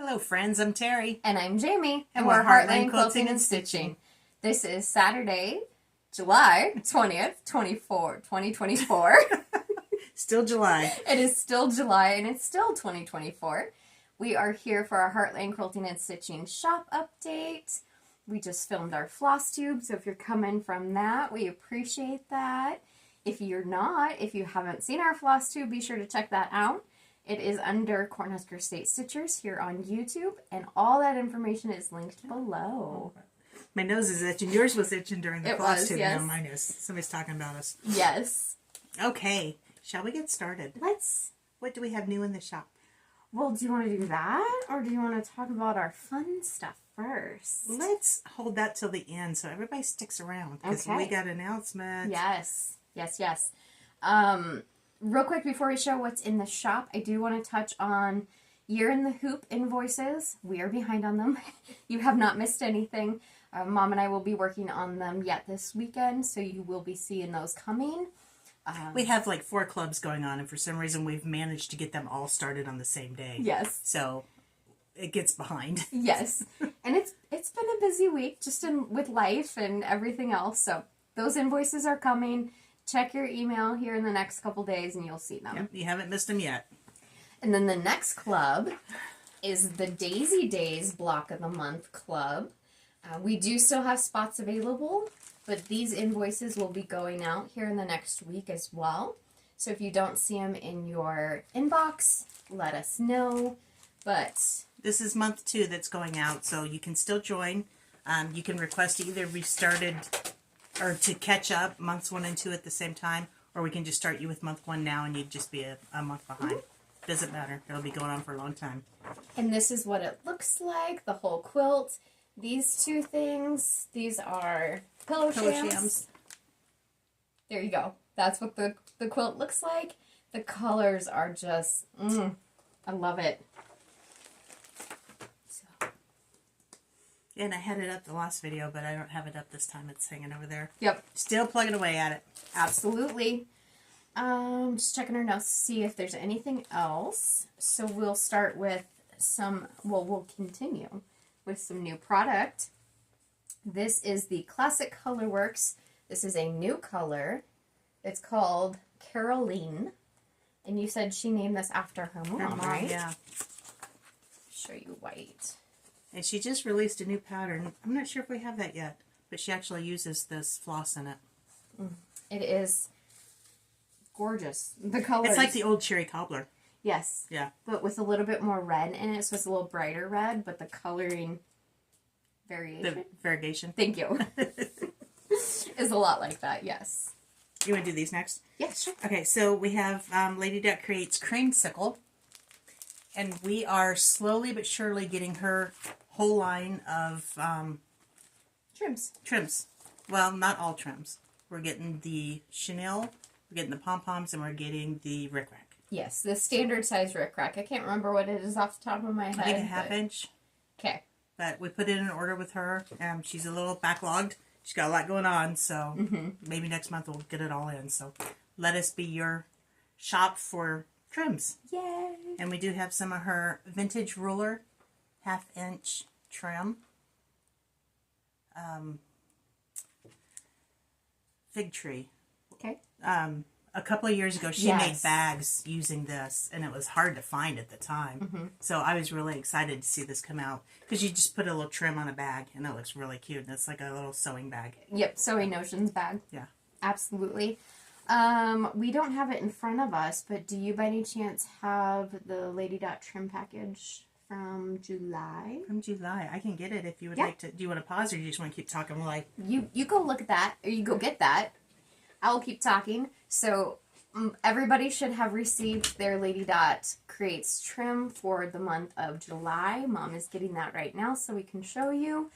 Hello friends, I'm Terry. And I'm Jamie. And we're Heartland Quilting and Stitching. This is Saturday, July 20th, 2024. Still July. It is still July and it's still 2024. We are here for our Heartland Quilting and Stitching shop update. We just filmed our Flosstube, so if you're coming from that, we appreciate that. If you're not, if you haven't seen our Flosstube, be sure to check that out. It is under Cornhusker State Stitchers here on YouTube, and all that information is linked below. My nose is itching. Yours was itching during the Flosstube. Yes. Now mine is. Somebody's talking about us. Yes. Okay, shall we get started? Let's. What do we have new in the shop? Well, do you want to do that, or do you want to talk about our fun stuff first? Let's hold that till the end so everybody sticks around, because we got announcements. Yes. Real quick before we show what's in the shop, I do want to touch on Year in the Hoop invoices. We are behind on them. You have not missed anything. Mom and I will be working on them yet this weekend, so you will be seeing those coming. We have like 4 clubs going on, and for some reason we've managed to get them all started on the same day. Yes. So it gets behind. Yes. And it's been a busy week just with life and everything else. So those invoices are coming. Check your email here in the next couple days and you'll see them. Yep, you haven't missed them yet. And then the next club is the Daisy Days Block of the Month Club. We do still have spots available, but these invoices will be going out here in the next week as well. So if you don't see them in your inbox, let us know. But this is month 2 that's going out, so you can still join. You can request to either be started or to catch up months 1 and 2 at the same time, or we can just start you with month 1 now and you'd just be a month behind. Doesn't matter. It'll be going on for a long time. And this is what it looks like, the whole quilt. These 2 things, these are pillow shams. There you go. That's what the quilt looks like. The colors are just, I love it. And I had it up the last video, but I don't have it up this time. It's hanging over there. Yep. Still plugging away at it. Absolutely. Just checking our notes to see if there's anything else. So we'll start with we'll continue with some new product. This is the Classic Colorworks. This is a new color. It's called Caroline. And you said she named this after her mom, right? Yeah. Show you white. And she just released a new pattern. I'm not sure if we have that yet, but she actually uses this floss in it. It is gorgeous. The color. It's like the old cherry cobbler. Yes. Yeah. But with a little bit more red in it, so it's a little brighter red, but the coloring variation. The variegation. Thank you. Is a lot like that, yes. You want to do these next? Yes, sure. Okay, so we have Lady Duck Creates Creamsicle. And we are slowly but surely getting her whole line of trims. Well, not all trims. We're getting the chenille, we're getting the pom-poms, and we're getting the rickrack. Yes, the standard size rickrack. I can't remember what it is off the top of my head. I think a half-inch. Okay. But we put it in order with her. She's a little backlogged. She's got a lot going on, so maybe next month we'll get it all in. So let us be your shop for trims. Yay! And we do have some of her vintage ruler, 1/2-inch trim. Fig tree. Okay. A couple of years ago, she made bags using this, and it was hard to find at the time. So I was really excited to see this come out, because you just put a little trim on a bag, and it looks really cute. And it's like a little sewing bag. Yep, Sewing Notions bag. Yeah. Absolutely. We don't have it in front of us, but do you by any chance have the Lady Dot trim package from July? From July. I can get it if you would like to. Do you want to pause, or do you just want to keep talking? You go look at that, or you go get that. I'll keep talking. So everybody should have received their Lady Dot Creates trim for the month of July. Mom is getting that right now so we can show you.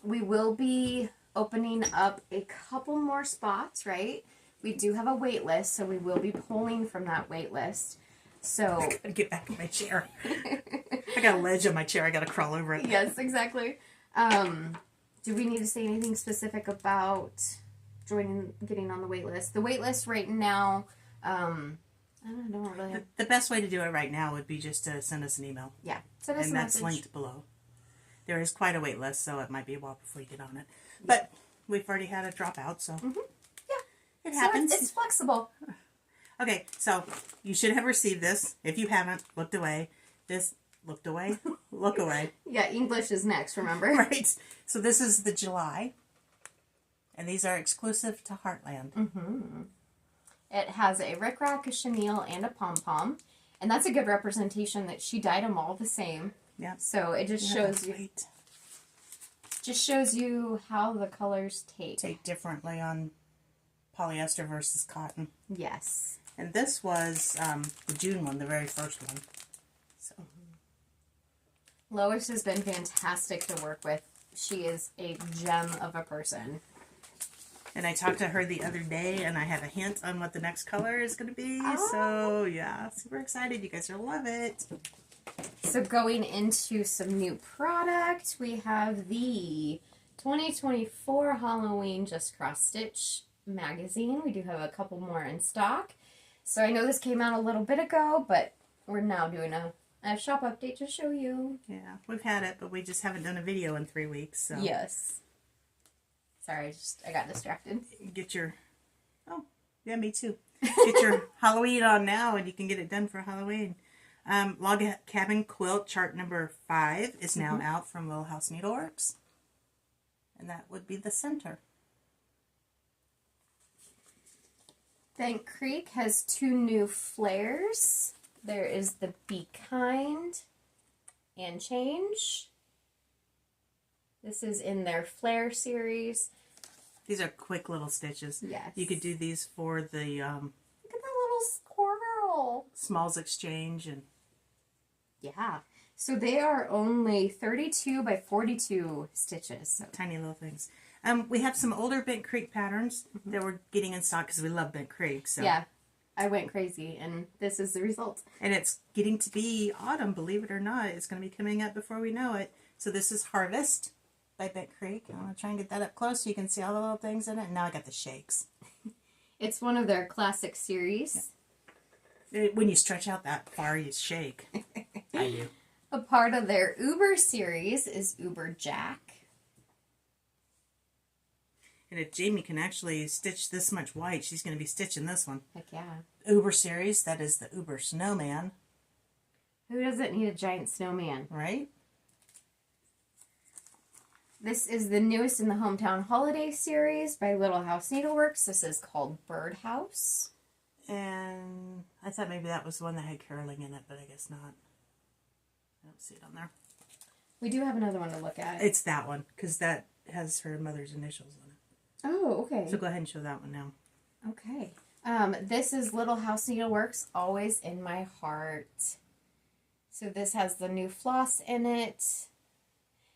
We will be opening up a couple more spots, right? We do have a wait list, so we will be pulling from that wait list. So I gotta get back in my chair. I got a ledge on my chair. I gotta crawl over it. Yes, exactly. Do we need to say anything specific about getting on the wait list? The wait list right now I don't really have... The best way to do it right now would be just to send us an email. Yeah, send us and a that's message. linked below. There is quite a wait list, so it might be a while before you get on it. But we've already had a dropout, so Yeah, it happens. So it's flexible. Okay, so you should have received this. If you haven't, looked away. Looked away? Look away. Yeah, English is next, remember? Right. So this is the July. And these are exclusive to Heartland. Mm-hmm. It has a rickrack, a chenille, and a pom-pom. And that's a good representation that she dyed them all the same. Yeah. So it just shows you how the colors take differently on polyester versus cotton. Yes. And this was the June one, the very first one. So Lois has been fantastic to work with. She is a gem of a person. And I talked to her the other day, and I have a hint on what the next color is going to be. Oh. So, yeah, super excited. You guys are going to love it. So going into some new product, we have the 2024 Halloween Just Cross Stitch magazine. We do have a couple more in stock. So I know this came out a little bit ago, but we're now doing a shop update to show you. Yeah, we've had it, but we just haven't done a video in 3 weeks. So Yes. Sorry, I got distracted. get your, oh, yeah, me too. Get your Halloween on now, and you can get it done for Halloween. Log Cabin Quilt chart number 5 is now out from Little House Needleworks. And that would be the center. Thank Creek has 2 new flares. There is the Be Kind and Change. This is in their flare series. These are quick little stitches. Yes. You could do these for the Look at that little squirrel. Smalls Exchange. And Yeah. So they are only 32 by 42 stitches. So. tiny little things. We have some older Bent Creek patterns that we're getting in stock because we love Bent Creek. So. Yeah. I went crazy, and this is the result. And it's getting to be autumn, believe it or not. It's going to be coming up before we know it. So this is Harvest by Bent Creek. I'm going to try and get that up close so you can see all the little things in it. And now I got the shakes. It's one of their classic series. Yeah. When you stretch out that far, you shake. I do. A part of their Uber series is Uber Jack. And if Jamie can actually stitch this much white, she's going to be stitching this one. Heck yeah. Uber series, that is the Uber Snowman. Who doesn't need a giant snowman? Right? This is the newest in the Hometown Holiday series by Little House Needleworks. This is called Birdhouse. And I thought maybe that was the one that had caroling in it, but I guess not. I don't see it on there. We do have another one to look at. It's that one, because that has her mother's initials on it. Oh, okay. So go ahead and show that one now. Okay. This is Little House Needleworks, Always in My Heart. So this has the new floss in it.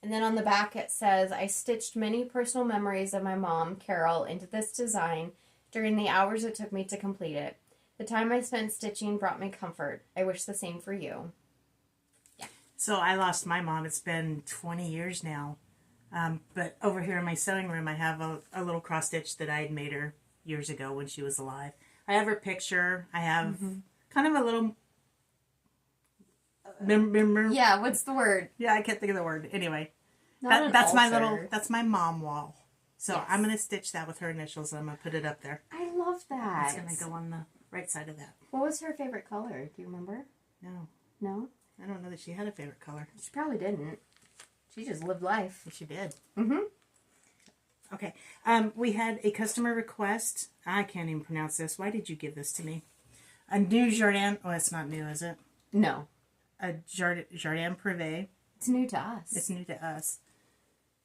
And then on the back it says, I stitched many personal memories of my mom, Carol, into this design during the hours it took me to complete it. The time I spent stitching brought me comfort. I wish the same for you. Yeah. So I lost my mom. It's been 20 years now. But over here in my sewing room, I have a little cross stitch that I had made her years ago when she was alive. I have her picture. I have kind of a little... Yeah, what's the word? Yeah, I can't think of the word. Anyway, That's that's my mom wall. So Yes. I'm going to stitch that with her initials, and I'm going to put it up there. I love that. It's going to go on the right side of that. What was her favorite color? Do you remember? No, No? I don't know that she had a favorite color. She probably didn't. She just lived life. But she did. Mm-hmm. Okay. We had a customer request. I can't even pronounce this. Why did you give this to me? A new Jardin. Oh, it's not new, is it? No. A Jardin Privé. It's new to us. It's new to us.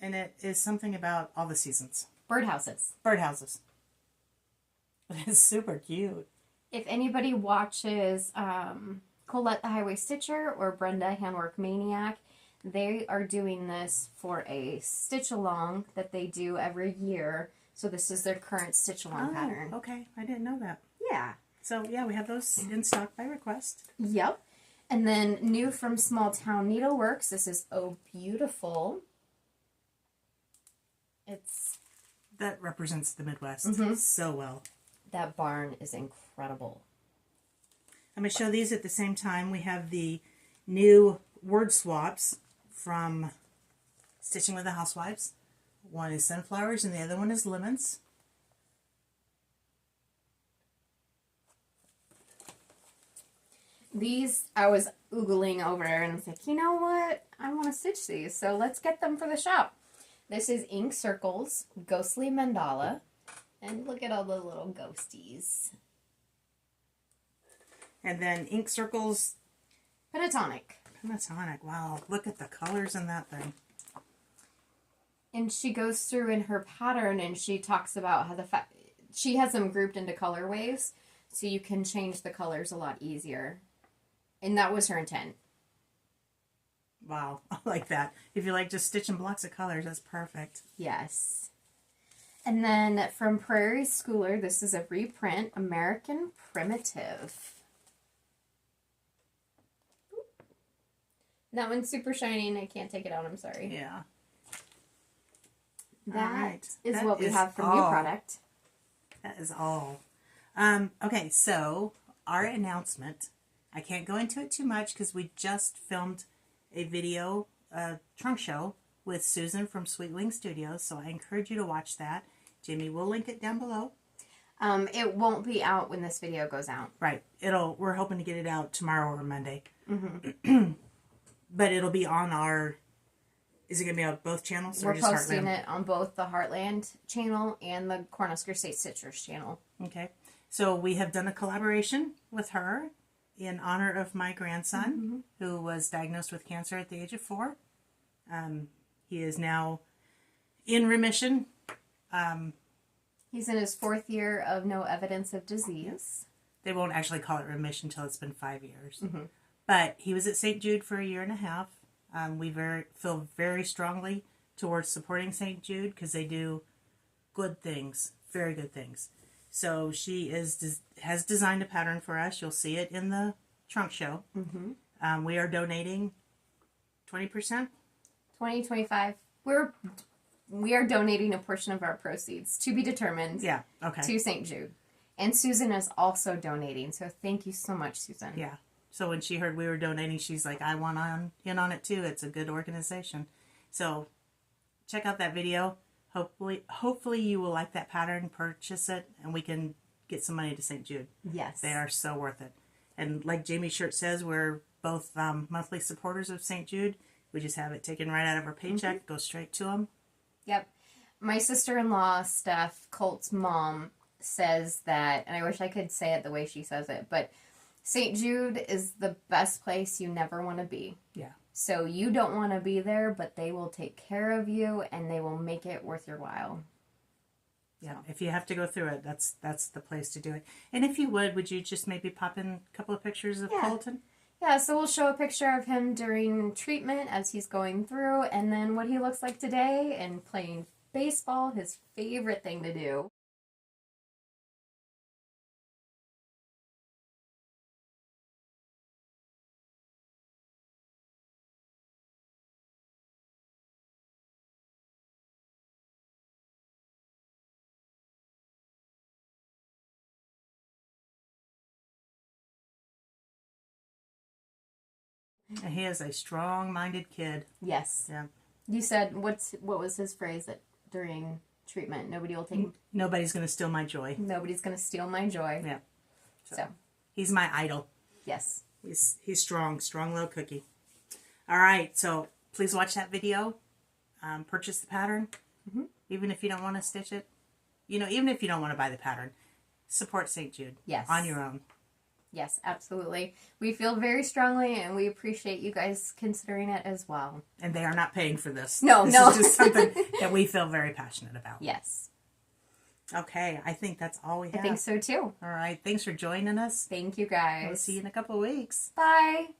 And it is something about all the seasons. Birdhouses. Birdhouses. It's super cute. If anybody watches Colette the Highway Stitcher or Brenda Handwork Maniac, they are doing this for a stitch along that they do every year. So this is their current stitch along pattern. Okay. I didn't know that. Yeah. So, yeah, we have those in stock by request. Yep. And then new from Small Town Needleworks, this is Oh Beautiful. That represents the Midwest so well. That barn is incredible. I'm going to show these at the same time. We have the new word swaps from Stitching with the Housewives. One is sunflowers and the other one is lemons. These I was oogling over and I was like, you know what? I want to stitch these, so let's get them for the shop. This is Ink Circles, Ghostly Mandala, and look at all the little ghosties. And then Ink Circles Pentatonic. Pentatonic. Wow, look at the colors in that thing. And she goes through in her pattern and she talks about how she has them grouped into color waves, so you can change the colors a lot easier. And that was her intent. Wow, I like that. If you like just stitching blocks of colors, that's perfect. Yes. And then from Prairie Schooler, this is a reprint, American Primitive. That one's super shiny and I can't take it out, I'm sorry. Yeah. That is what we have from new product. That is all. Okay, so our announcement. I can't go into it too much because we just filmed a video trunk show with Susan from Sweet Wing Studios, so I encourage you to watch that. Jamie will link it down below. It won't be out when this video goes out. Right. We're hoping to get it out tomorrow or Monday. Mm-hmm. But it'll be on our... Is it going to be on both channels? We're posting it on both the Heartland channel and the Cornhusker State Stitchers channel. Okay. So we have done a collaboration with her in honor of my grandson, who was diagnosed with cancer at the age of 4. He is now in remission. He's in his 4th year of no evidence of disease. They won't actually call it remission until it's been 5 years. Mm-hmm. But he was at St. Jude for a year and a half. We feel very strongly towards supporting St. Jude because they do good things, very good things. So she has designed a pattern for us. You'll see it in the trunk show. Mm-hmm. We are donating 20%? 20, 25. We are donating a portion of our proceeds to be determined. Yeah, okay. To St. Jude. And Susan is also donating. So thank you so much, Susan. Yeah. So when she heard we were donating, she's like, I want in on it too. It's a good organization. So check out that video. Hopefully you will like that pattern, purchase it, and we can get some money to St. Jude. Yes. They are so worth it. And like Jamie's shirt says, we're both monthly supporters of St. Jude. We just have it taken right out of our paycheck, goes straight to them. Yep. My sister-in-law, Steph, Colt's mom, says that, and I wish I could say it the way she says it, but St. Jude is the best place you never want to be. Yeah. So you don't want to be there, but they will take care of you, and they will make it worth your while. Yeah, if you have to go through it, that's the place to do it. And if you would you just maybe pop in a couple of pictures of Colton? Yeah, so we'll show a picture of him during treatment as he's going through, and then what he looks like today, and playing baseball, his favorite thing to do. And he is a strong-minded kid. Yes. Yeah. You said, what was his phrase during treatment? Nobody will take... Nobody's going to steal my joy. Nobody's going to steal my joy. Yeah. So. He's my idol. Yes. He's strong little cookie. All right, so please watch that video. Purchase the pattern. Mm-hmm. Even if you don't want to stitch it. Even if you don't want to buy the pattern. Support St. Jude. Yes. On your own. Yes, absolutely. We feel very strongly, and we appreciate you guys considering it as well. And they are not paying for this. No. This is just something that we feel very passionate about. Yes. Okay, I think that's all we have. I think so, too. All right, thanks for joining us. Thank you, guys. We'll see you in a couple of weeks. Bye.